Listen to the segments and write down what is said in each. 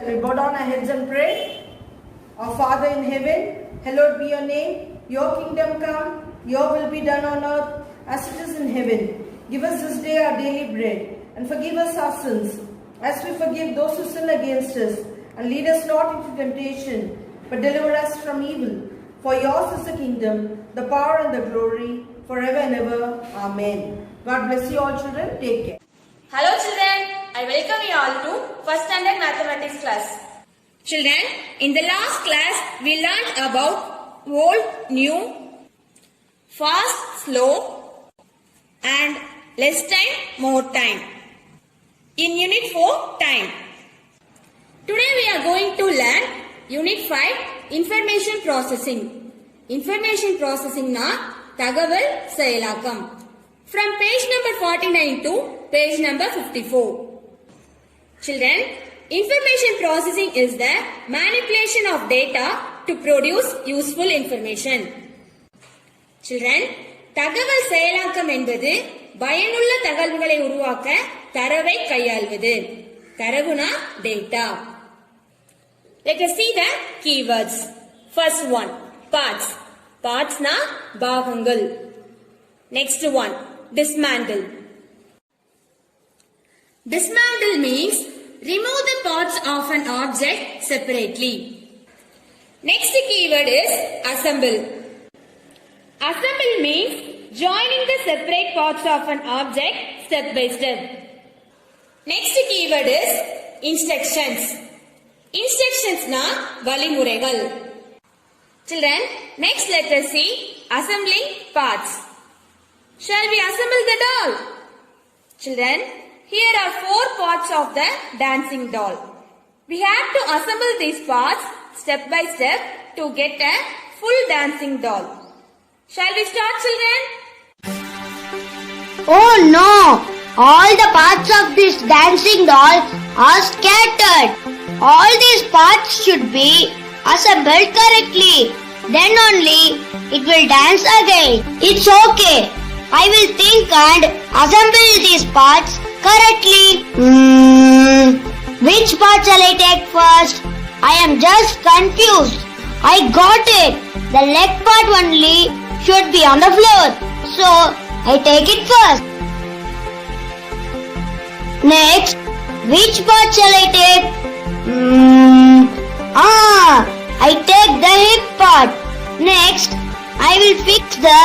we bow down our heads and pray. Our Father in heaven, hallowed be your name. Your kingdom come, your will be done on earth as it is in heaven. Give us this day our daily bread, and forgive us our sins, as we forgive those who sin against us. And lead us not into temptation, but deliver us from evil. For yours is the kingdom, the power and the glory, forever and ever. Amen. God bless you all, children. Take care. Hello children, I welcome you all to first standard mathematics class. Children, in the last class we learned about old, new, fast, slow and less time, more time. In unit 4, time. Today we are going to learn unit 5, information processing. Information processing na Tagaval Sayalakam. From page number 49 to page number 54. Children, information processing is the manipulation of data to produce useful information. Children, தகவல் செயலாக்கம் என்பது பயனுள்ள தகவல்களை உருவாக்க தரவை கையாள்வது. தரவுனா data. Let us see the keywords. First one, parts. Parts na பாகங்கள். Next one, dismantle. Dismantle means remove the parts of an object separately. Next keyword is assemble. Assemble means joining the separate parts of an object step by step. Next keyword is instructions. Instructions na வழிமுறைகள். Children, next let us see assembling parts. Shall we assemble the doll? Children, here are 4 parts of the dancing doll. We have to assemble these parts step by step to get a full dancing doll. Shall we start, children? Oh no! All the parts of this dancing doll are scattered. All these parts should be assembled correctly. Then only it will dance again. It's okay. I will think and assemble these parts correctly. Which part shall I take first? I am just confused. I got it. The leg part only should be on the floor. So, I take it first. Next, which part shall I take? I take the hip part. Next, I will fix the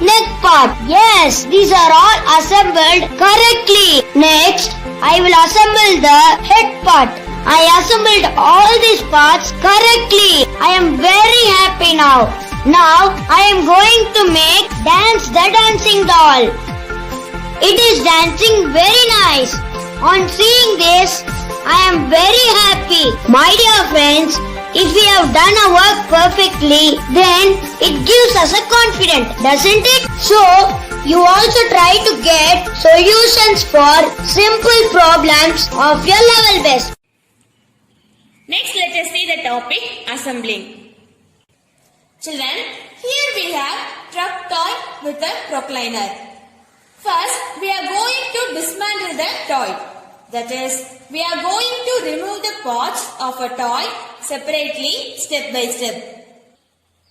neck part. Yes, these are all assembled correctly. Next, I will assemble the head part. I assembled all these parts correctly. I am very happy now. Now, I am going to make Dance the Dancing Doll. It is dancing very nice. On seeing this, I am very happy. My dear friends, if we have done our work perfectly, then it gives us a confidence, doesn't it? So, you also try to get solutions for simple problems of your level best. Next, let us see the topic assembling. Children, here we have truck toy with a procliner. First, we are going to dismantle the toy. That is, we are going to remove the parts of a toy separately, step by step.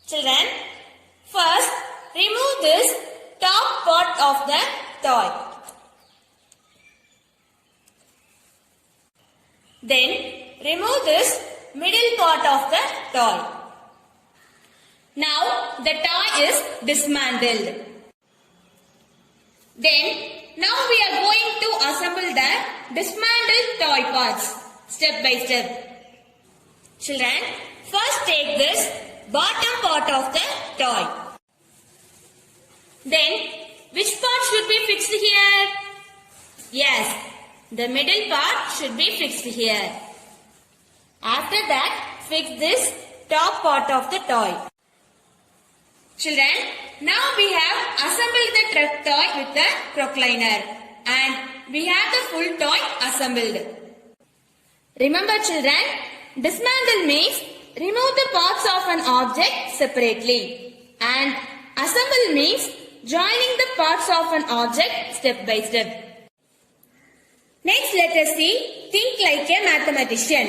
Children, first, remove this top part of the toy. Then, remove this middle part of the toy. Now, the toy is dismantled. Then, now we are going to assemble the dismantled toy parts, step by step. Children, first take this bottom part of the toy. Then, which part should be fixed here? Yes, the middle part should be fixed here. After that, fix this top part of the toy. Children, now we have assembled the truck toy with the procliner and we have the full toy assembled. Remember children, dismantle means remove the parts of an object separately and assemble means joining the parts of an object step by step. Next let us see think like a mathematician.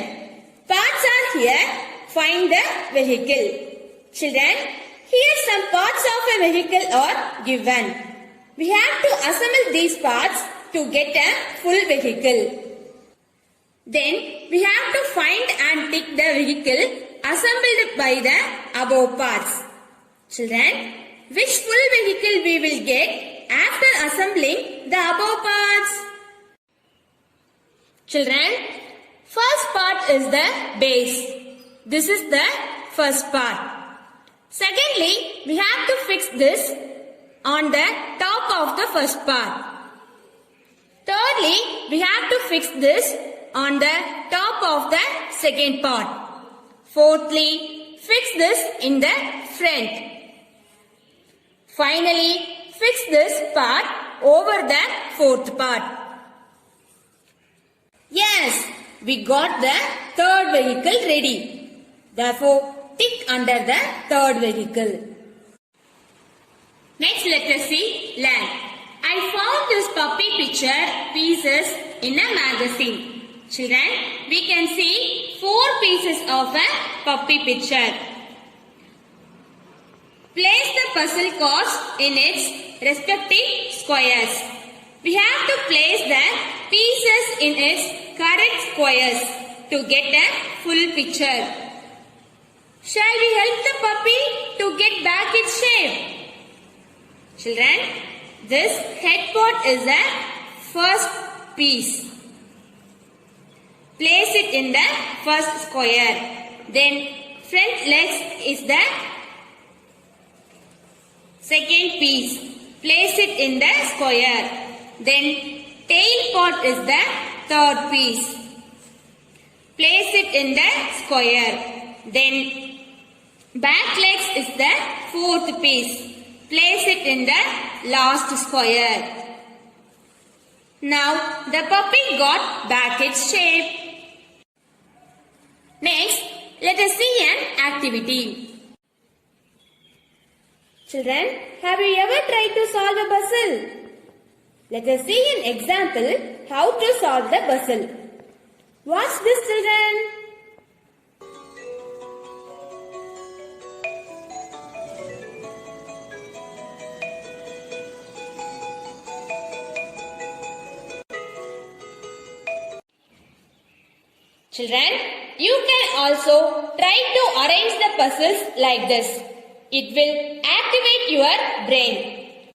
Parts are here. Find the vehicle. Children, here some parts of a vehicle are given. We have to assemble these parts to get a full vehicle. Then we have to find and tick the vehicle assembled by the above parts. Children, which full vehicle we will get after assembling the above parts? Children, first part is the base. This is the first part. Secondly, we have to fix this on the top of the first part. Thirdly, we have to fix this on the top of the second part. Fourthly, fix this in the front. Finally, fix this part over the fourth part. Yes, we got the third vehicle ready. Therefore, tick under the third vehicle. Next, let us see land. I found this puppy picture pieces in a magazine. Children, we can see 4 pieces of a puppy picture. Place the puzzle cards in its respective squares. We have to place the pieces in its correct squares to get a full picture. Shall we help the puppy to get back its shape? Children, this head part is the first piece. Place it in the first square. Then front legs is the second piece. Place it in the square. Then tail part is the third piece. Place it in the square. Then back legs is the fourth piece. Place it in the last square. Now the puppy got back its shape. Next, let us see an activity. Children, have you ever tried to solve a puzzle? Let us see an example how to solve the puzzle. Watch this, children. Children, you can also try to arrange the puzzles like this. It will activate your brain.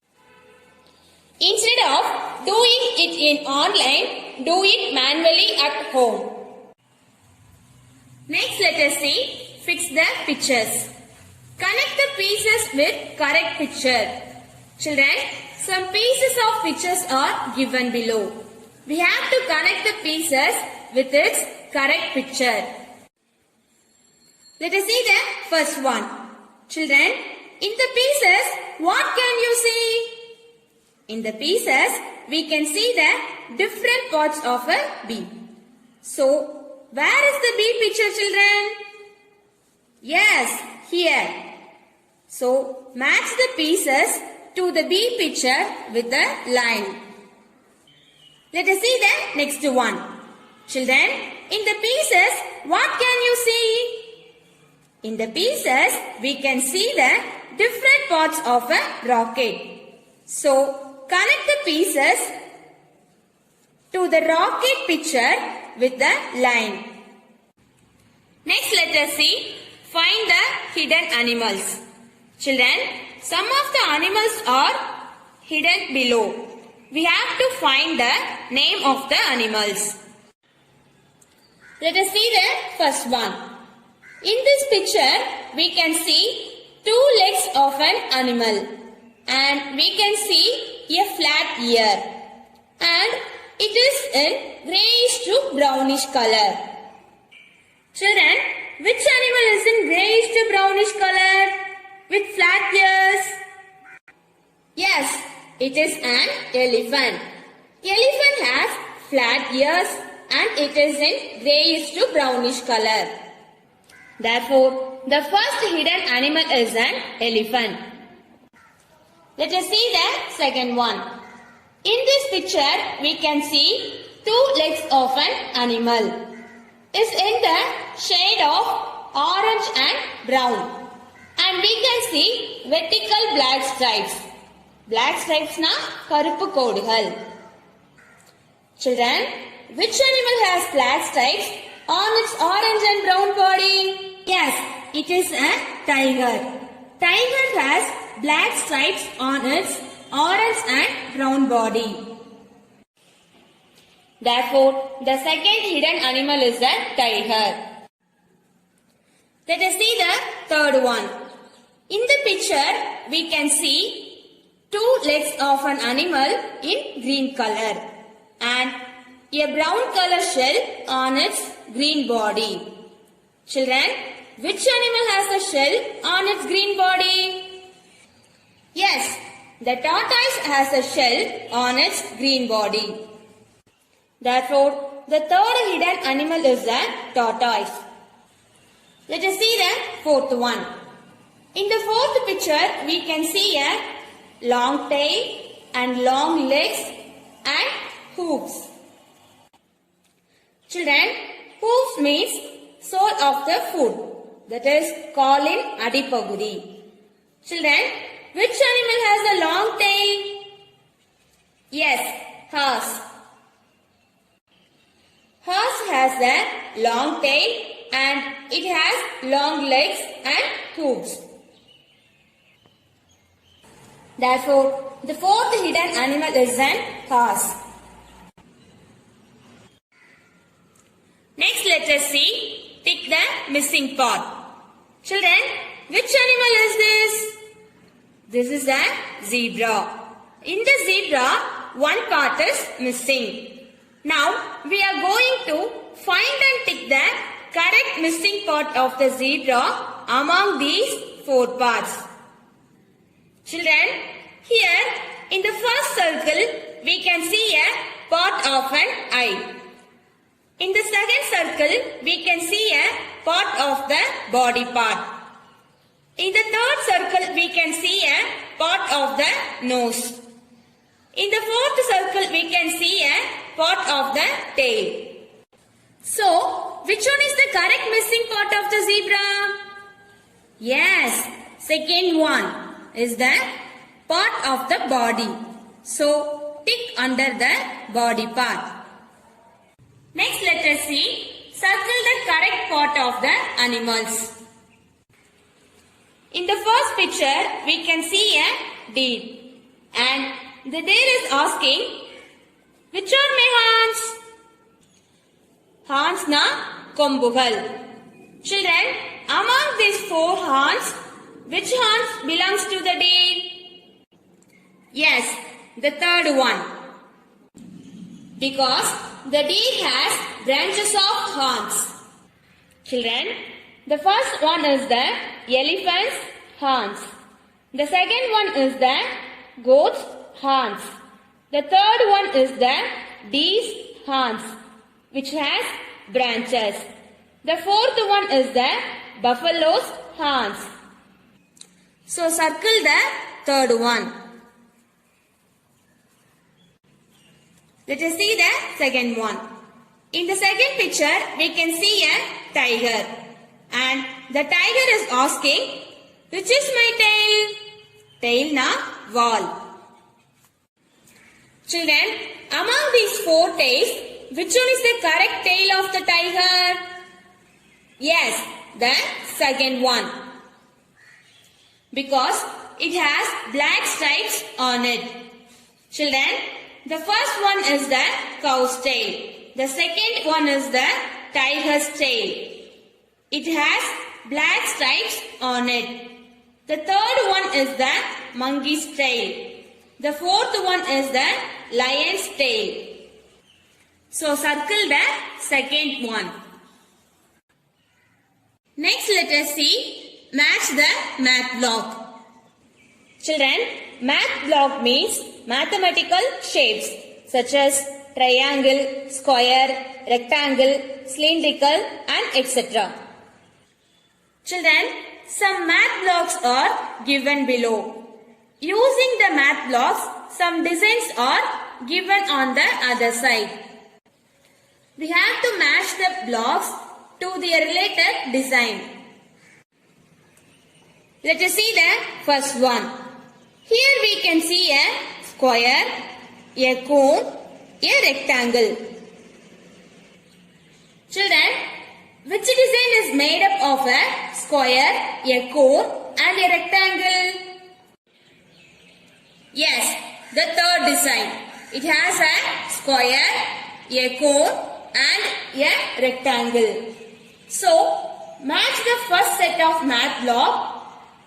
Instead of doing it in online, do it manually at home. Next, let us see fix the pictures. Connect the pieces with correct picture. Children, some pieces of pictures are given below. We have to connect the pieces with its correct picture. Let us see the first one. Children, in the pieces, what can you see? In the pieces, we can see the different parts of a bee. So, where is the bee picture, children? Yes, here. So, match the pieces to the bee picture with the line. Let us see the next one. Children, in the pieces, what can you see? In the pieces, we can see the different parts of a rocket. So, connect the pieces to the rocket picture with the line. Next, let us see, find the hidden animals. Children, some of the animals are hidden below. We have to find the name of the animals. Let us see the first one. In this picture, we can see 2 legs of an animal and we can see a flat ear and it is in greyish to brownish color. Children, which animal is in greyish to brownish color with flat ears? Yes, it is an elephant. Elephant has flat ears and it is in greyish to brownish color. Therefore, the first hidden animal is an elephant. Let us see the second one. In this picture, we can see 2 legs of an animal. Is in the shade of orange and brown. And we can see vertical black stripes. Black stripes na karuppu kodugal. Children, which animal has black stripes on its orange and brown body? Yes, it is a tiger. Tiger has black stripes on its orange and brown body. Therefore, the second hidden animal is the tiger. Let us see the third one. In the picture, we can see two legs of an animal in green color and a brown color shell on its green body. Children, which animal has a shell on its green body? Yes, the tortoise has a shell on its green body. Therefore, the third hidden animal is the tortoise. Let us see the fourth one. In the fourth picture, we can see a long tail and long legs and hooves. Children, hooves means sole of the foot. That is called in adipagudi. Children, which animal has a long tail? Yes, horse. Horse has a long tail and it has long legs and hooves. Therefore, the fourth hidden animal is an horse. Next, let us see, pick the missing part. Children, which animal is this? This is a zebra. In the zebra, one part is missing. Now, we are going to find and tick the correct missing part of the zebra among these four parts. Children, here in the first circle, we can see a part of an eye. In the second circle, we can see a part of the body part. In the third circle, we can see a part of the nose. In the fourth circle, we can see a part of the tail. So, which one is the correct missing part of the zebra? Yes, second one is the part of the body. So, tick under the body part. Next, let us see, circle the correct part of the animals. In the first picture, we can see a deer. And the deer is asking, which are my horns? Horns na kombugal. Children, among these four horns, which horns belongs to the deer? Yes, the third one. Because the deer has branches of horns. Children, the first one is the elephant's horns. The second one is the goat's horns. The third one is the deer's horns, which has branches. The fourth one is the buffalo's horns. So circle the third one. Let us see the second one. In the second picture, we can see a tiger. And the tiger is asking, which is my tail? Tail na wall. Children, among these four tails, which one is the correct tail of the tiger? Yes, the second one. Because it has black stripes on it. Children, the first one is the cow's tail. The second one is the tiger's tail. It has black stripes on it. The third one is the monkey's tail. The fourth one is the lion's tail. So circle the second one. Next, let us see, match the math block. Children, math block means mathematical shapes such as triangle, square, rectangle, cylindrical and etc. Children, some math blocks are given below. Using the math blocks, some designs are given on the other side. We have to match the blocks to the related design. Let us see the first one. Here we can see a square, a cone, a rectangle. Children, which design is made up of a square, a cone and a rectangle? Yes, the third design. It has a square, a cone and a rectangle. So, match the first set of math block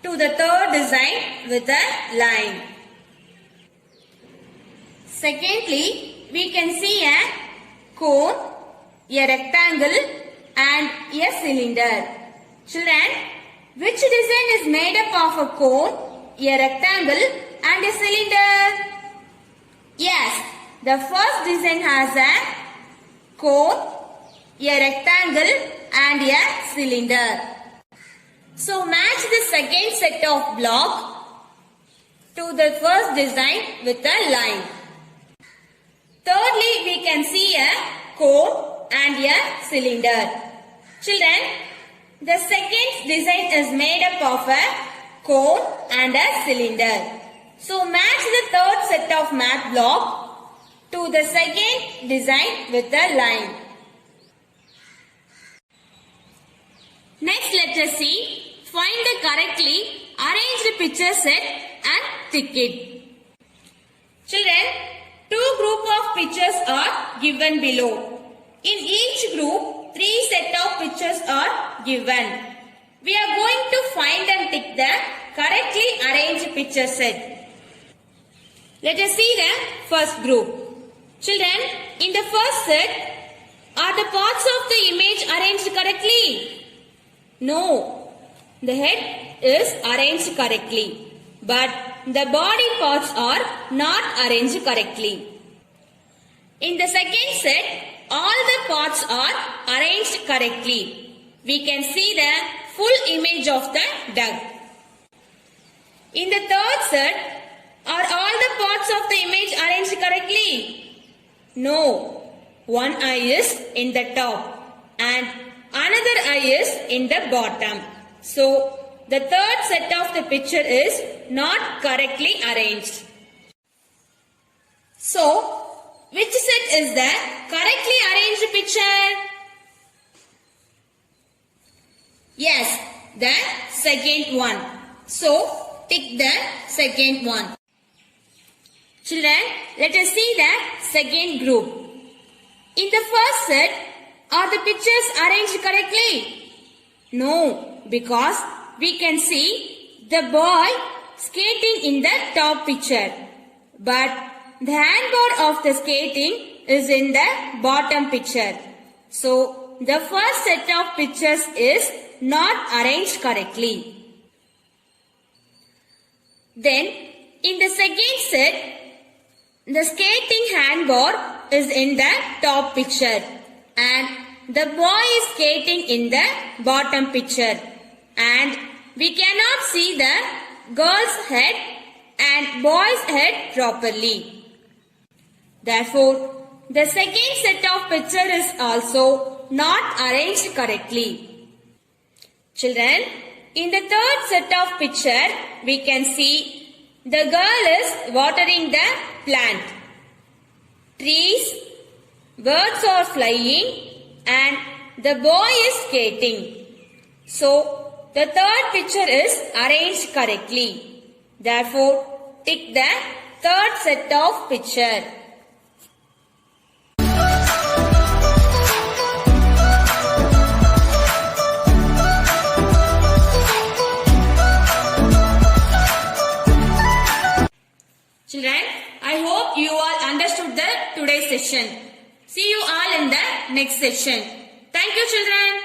to the third design with a line. Secondly, we can see a cone, a rectangle and a cylinder. Children, which design is made up of a cone, a rectangle and a cylinder? Yes, the first design has a cone, a rectangle and a cylinder. So match the second set of block to the first design with a line. Thirdly, we can see a cone and a cylinder. Children, the second design is made up of a cone and a cylinder. So match the third set of math block to the second design with a line. Next, let us see. Find the correctly arranged picture set and tick it. Children, two groups of pictures are given below. In each group, 3 sets of pictures are given. We are going to find and tick the correctly arranged picture set. Let us see the first group. Children, in the first set, are the parts of the image arranged correctly? No. The head is arranged correctly, but the body parts are not arranged correctly. In the second set, all the parts are arranged correctly. We can see the full image of the duck. In the third set, are all the parts of the image arranged correctly? No. One eye is in the top and another eye is in the bottom. So, the third set of the picture is not correctly arranged. So, which set is the correctly arranged picture? Yes, the second one. So, tick the second one. Children, let us see the second group. In the first set, are the pictures arranged correctly? No. Because we can see the boy skating in the top picture, but the handboard of the skating is in the bottom picture. So, the first set of pictures is not arranged correctly. Then, in the second set, the skating handboard is in the top picture and the boy is skating in the bottom picture. And we cannot see the girl's head and boy's head properly. Therefore, the second set of picture is also not arranged correctly. Children, in the third set of picture, we can see the girl is watering the plant. Trees, birds are flying and the boy is skating. So, the third picture is arranged correctly. Therefore, tick the third set of picture. Children, I hope you all understood the today's session. See you all in the next session. Thank you, children.